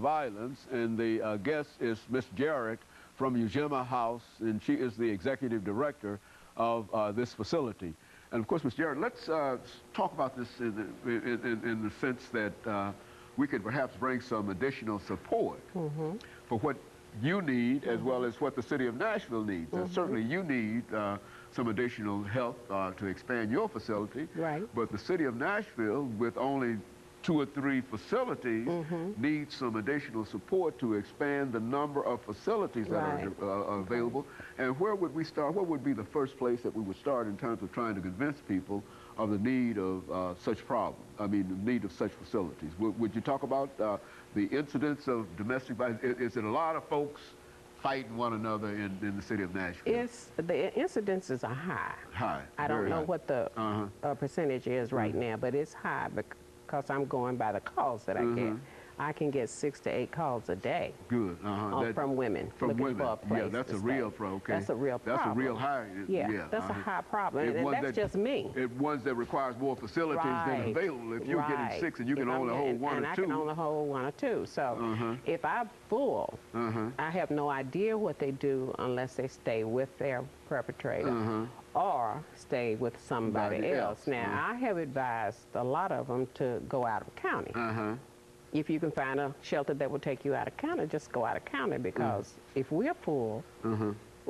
violence, and the guest is Miss Jarrett from EJarrett House, and she is the executive director of this facility. And of course, Ms. Jarrett, let's talk about this in the sense that we could perhaps bring some additional support for what you need as well as what the city of Nashville needs. And certainly you need some additional help to expand your facility. Right. But the city of Nashville, with only 2 or 3 facilities, needs some additional support to expand the number of facilities that are available. And where would we start? What would be the first place that we would start in terms of trying to convince people of the need of such problems? I mean, the need of such facilities. Would you talk about the incidents of domestic violence? Is it a lot of folks fighting one another in the city of Nashville? The incidences are high. High. I don't know what the percentage is right now, but it's high because I'm going by the calls that I get. I can get 6 to 8 calls a day. Good. From women. From women. For a place yeah, that's a real problem. Okay. That's a real problem. That's a real high. Yeah, that's a high problem. And that's just me. Ones that requires more facilities than available. If you're getting 6 and you can only hold 1 or 2. And I can only hold 1 or 2. So if I'm full, I have no idea what they do unless they stay with their perpetrator or stay with somebody else. Now, I have advised a lot of them to go out of county. If you can find a shelter that will take you out of county, just go out of county, because if we're full,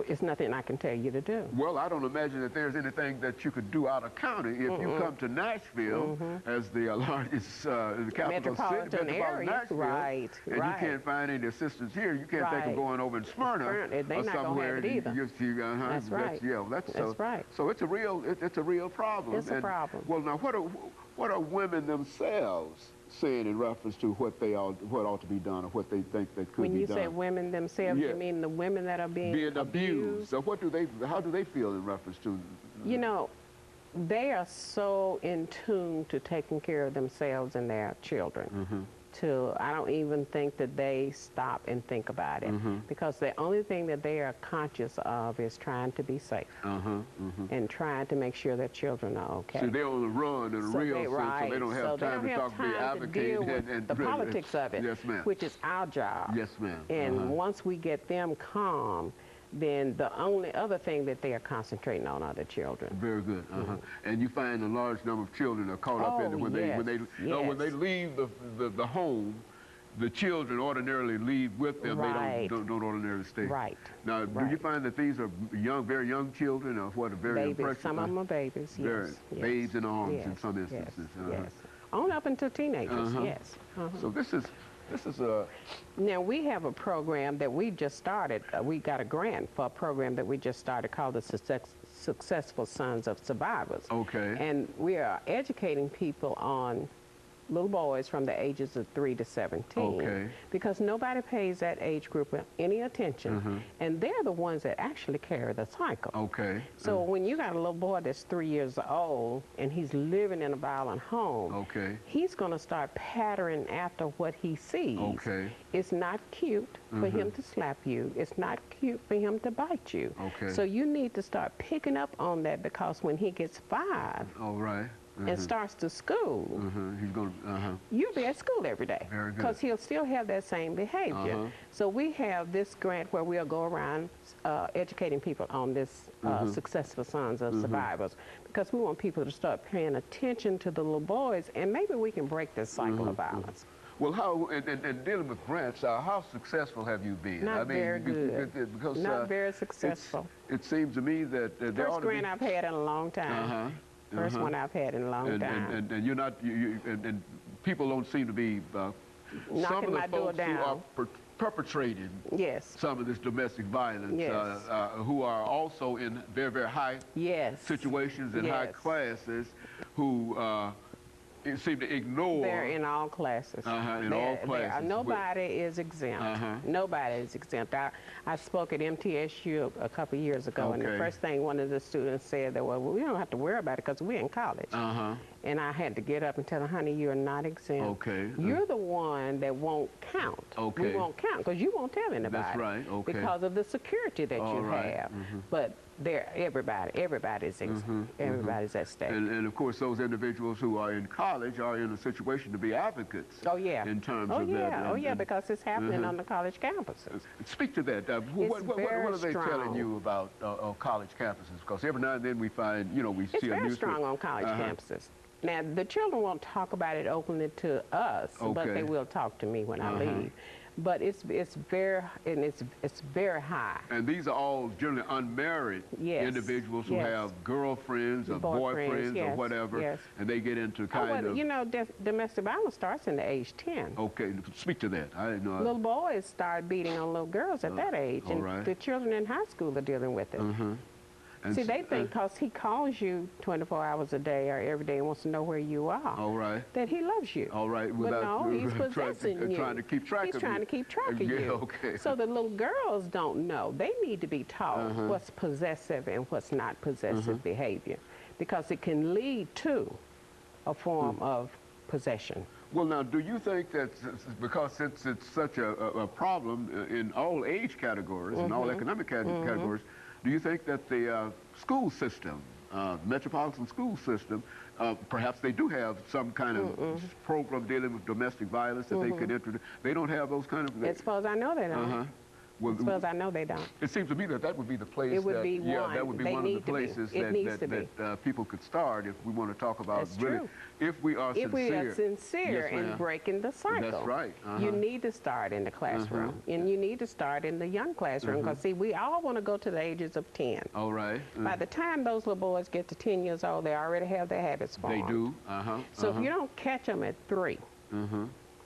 it's nothing I can tell you to do. Well, I don't imagine that there's anything that you could do out of county if you come to Nashville as the largest the capital metropolitan area, Nashville, and you can't find any assistance here. You can't think of going over in Smyrna or somewhere. That's right. That's right. So it's a real problem. It's a problem. Well, now what are women themselves saying in reference to what ought to be done or what they think that could be done? When you say women themselves, you mean the women that are being abused? So how do they feel in reference to? You know, they are so in tune to taking care of themselves and their children. I don't even think that they stop and think about it, because the only thing that they are conscious of is trying to be safe and trying to make sure their children are okay. So they're on the run in a real sense, so they don't have time to talk, be advocating and the politics of it, which is our job. Yes, ma'am. And once we get them calm, then the only other thing that they are concentrating on are the children. Very good. And you find a large number of children are caught up in it when they leave the home. The children ordinarily leave with them. They don't ordinarily stay. Right. Now, do you find that these are very young children, or what? Very babies. Some of them are babies. Yes. Babes in arms in some instances. Yes. On up until teenagers. Yes. So this is a... Now, we have a program that we just started. We got a grant for a program that we just started called the Successful Sons of Survivors. Okay. And we are educating people on little boys from the ages of 3 to 17, because nobody pays that age group any attention, and they're the ones that actually carry the cycle. So when you got a little boy that's 3 years old and he's living in a violent home, he's going to start patterning after what he sees. It's not cute for him to slap you. It's not cute for him to bite you. So you need to start picking up on that, because when he gets 5, and starts to school, he's going you'll be at school every day, because he'll still have that same behavior. So we have this grant where we'll go around educating people on this Successful Sons of Survivors, because we want people to start paying attention to the little boys, and maybe we can break this cycle of violence. Well, how, and dealing with grants, how successful have you been? Not very good. Because, not very successful. It seems to me that there First grant I've had in a long time. First one I've had in a long time. And you're not, and people don't seem to be, knocking my door down. Who are perpetrating some of this domestic violence, who are also in very, very high situations and high classes, who seem to ignore. They're in all classes. All classes. Nobody is exempt. Nobody is exempt. I spoke at MTSU a couple years ago, and the first thing one of the students said that, well, we don't have to worry about it because we're in college. And I had to get up and tell them, honey, you're not exempt. You're the one that won't count. We won't count because you won't tell anybody. That's right. Because of the security that you have. But everybody's at stake. And of course, those individuals who are in college are in a situation to be advocates. Oh yeah. In terms of that. Because it's happening on the college campuses. Speak to that. What are they telling you about college campuses? Because every now and then we find, we see a newspaper. It's very strong on college campuses. Now, the children won't talk about it openly to us, but they will talk to me when I leave. But it's very high. And these are all generally unmarried individuals who have girlfriends or boyfriends or whatever, and they get into kind of... domestic violence starts in the age 10. Okay, speak to that. I didn't know. Little boys start beating on little girls at that age, and the children in high school are dealing with it. See, they think because he calls you 24 hours a day or every day and wants to know where you are, that he loves you. But no, he's possessing you. Trying to keep track of you. He's trying to keep track of you. So the little girls don't know. They need to be taught what's possessive and what's not possessive behavior, because it can lead to a form of possession. Well, now, do you think that because since it's such a problem in all age categories and all economic categories, do you think that the school system, metropolitan school system, perhaps they do have some kind of program dealing with domestic violence that they could introduce? They don't have those kind of... As far as I know, they don't. As far as I know, they don't. It seems to me that that would be the place. It would be one. Yeah, that would be one of the places that people could start if we want to talk about really, if we are sincere. If we are sincere in breaking the cycle. That's right. You need to start in the classroom, and you need to start in the young classroom, because see, we all want to go to the ages of 10. All right. By the time those little boys get to 10 years old, they already have their habits formed. They do. So if you don't catch them at 3,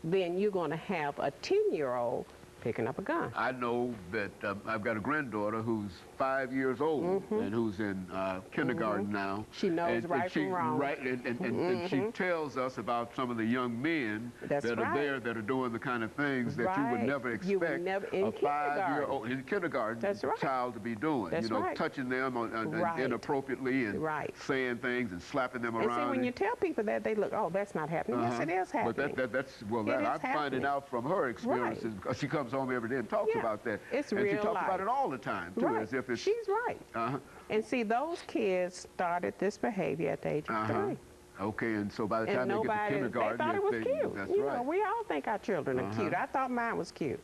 then you're going to have a 10-year-old picking up a gun. I know that I've got a granddaughter who's 5 years old and who's in kindergarten now. She knows right from wrong. Right, and she tells us about some of the young men that are there that are doing the kind of things that you would never expect a 5-year-old in kindergarten child to be doing. Touching them inappropriately and saying things and slapping them around. And see, when you tell people that, they look, oh, that's not happening. Yes, it is happening. But I'm finding out from her experiences because she comes home every day and talks about that. It's and real she talks life. about it all the time, too, as if it's... She's right. And see, those kids started this behavior at the age of 3. Okay, and so by the time they get to kindergarten... They thought it was cute. That's right. We all think our children are cute. I thought mine was cute.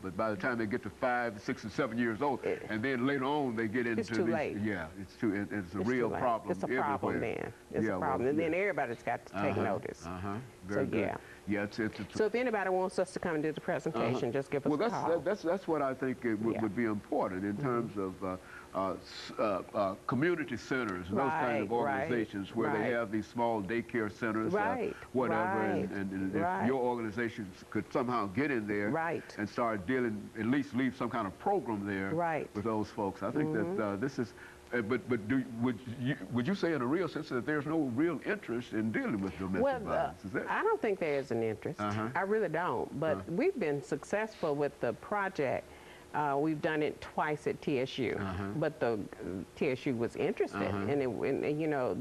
But by the time they get to 5, 6, and 7 years old, and then later on they get into... It's too late. Yeah, it's a real problem. It's a problem then. It's a problem. And then everybody's got to take notice. Very good. Yeah, so if anybody wants us to come and do the presentation, just give us a call. That's what I think would be important in terms of community centers and those kind of organizations where they have these small daycare centers, whatever, and if your organization could somehow get in there and start dealing, at least leave some kind of program there with those folks. I think that this is... But would you say in a real sense that there's no real interest in dealing with domestic violence? Is that... I don't think there is an interest. I really don't. But we've been successful with the project. We've done it twice at TSU. But the TSU was interested. And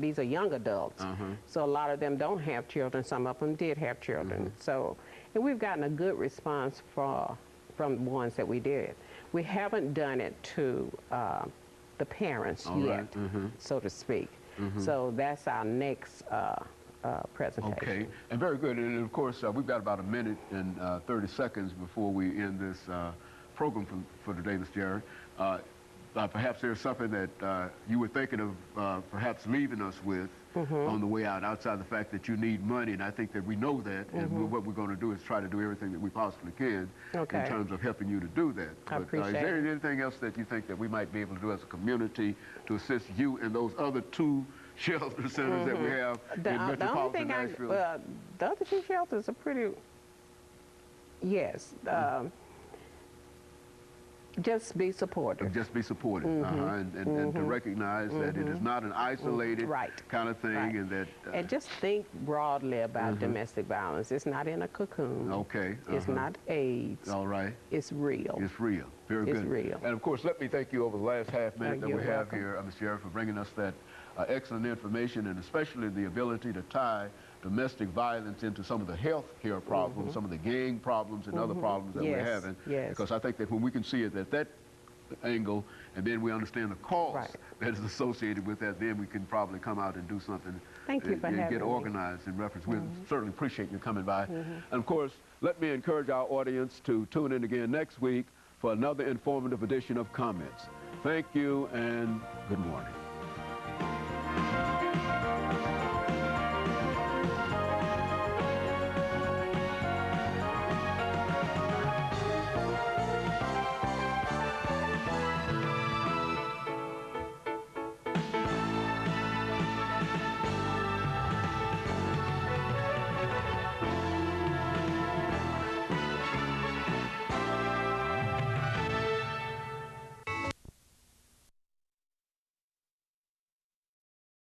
these are young adults. So a lot of them don't have children. Some of them did have children. So, and we've gotten a good response from the ones that we did. We haven't done it to... the parents yet, so to speak. So that's our next presentation. Okay, and very good. And of course, we've got about a minute and 30 seconds before we end this program for today, Mr. Jarrett. Perhaps there's something that you were thinking of perhaps leaving us with on the way out, outside the fact that you need money, and I think that we know that, and what we're going to do is try to do everything that we possibly can in terms of helping you to do that. I appreciate is there anything else that you think that we might be able to do as a community to assist you in those other 2 shelter centers that we have in metropolitan Nashville? The other 2 shelters are pretty, just be supportive. Just be supportive, and to recognize that it is not an isolated kind of thing, and that... and just think broadly about domestic violence. It's not in a cocoon. Okay. It's not AIDS. All right. It's real. It's real. Very good. It's real. And of course, let me thank you over the last half minute that we have here, Mr. Jarrett, for bringing us that excellent information, and especially the ability to tie domestic violence into some of the health care problems, some of the gang problems and other problems that we're having. Because I think that when we can see it, that angle, and then we understand the cost that is associated with that, then we can probably come out and do something. Thank you for having me. Get organized in reference. We certainly appreciate you coming by. And of course, let me encourage our audience to tune in again next week for another informative edition of Comments. Thank you and good morning.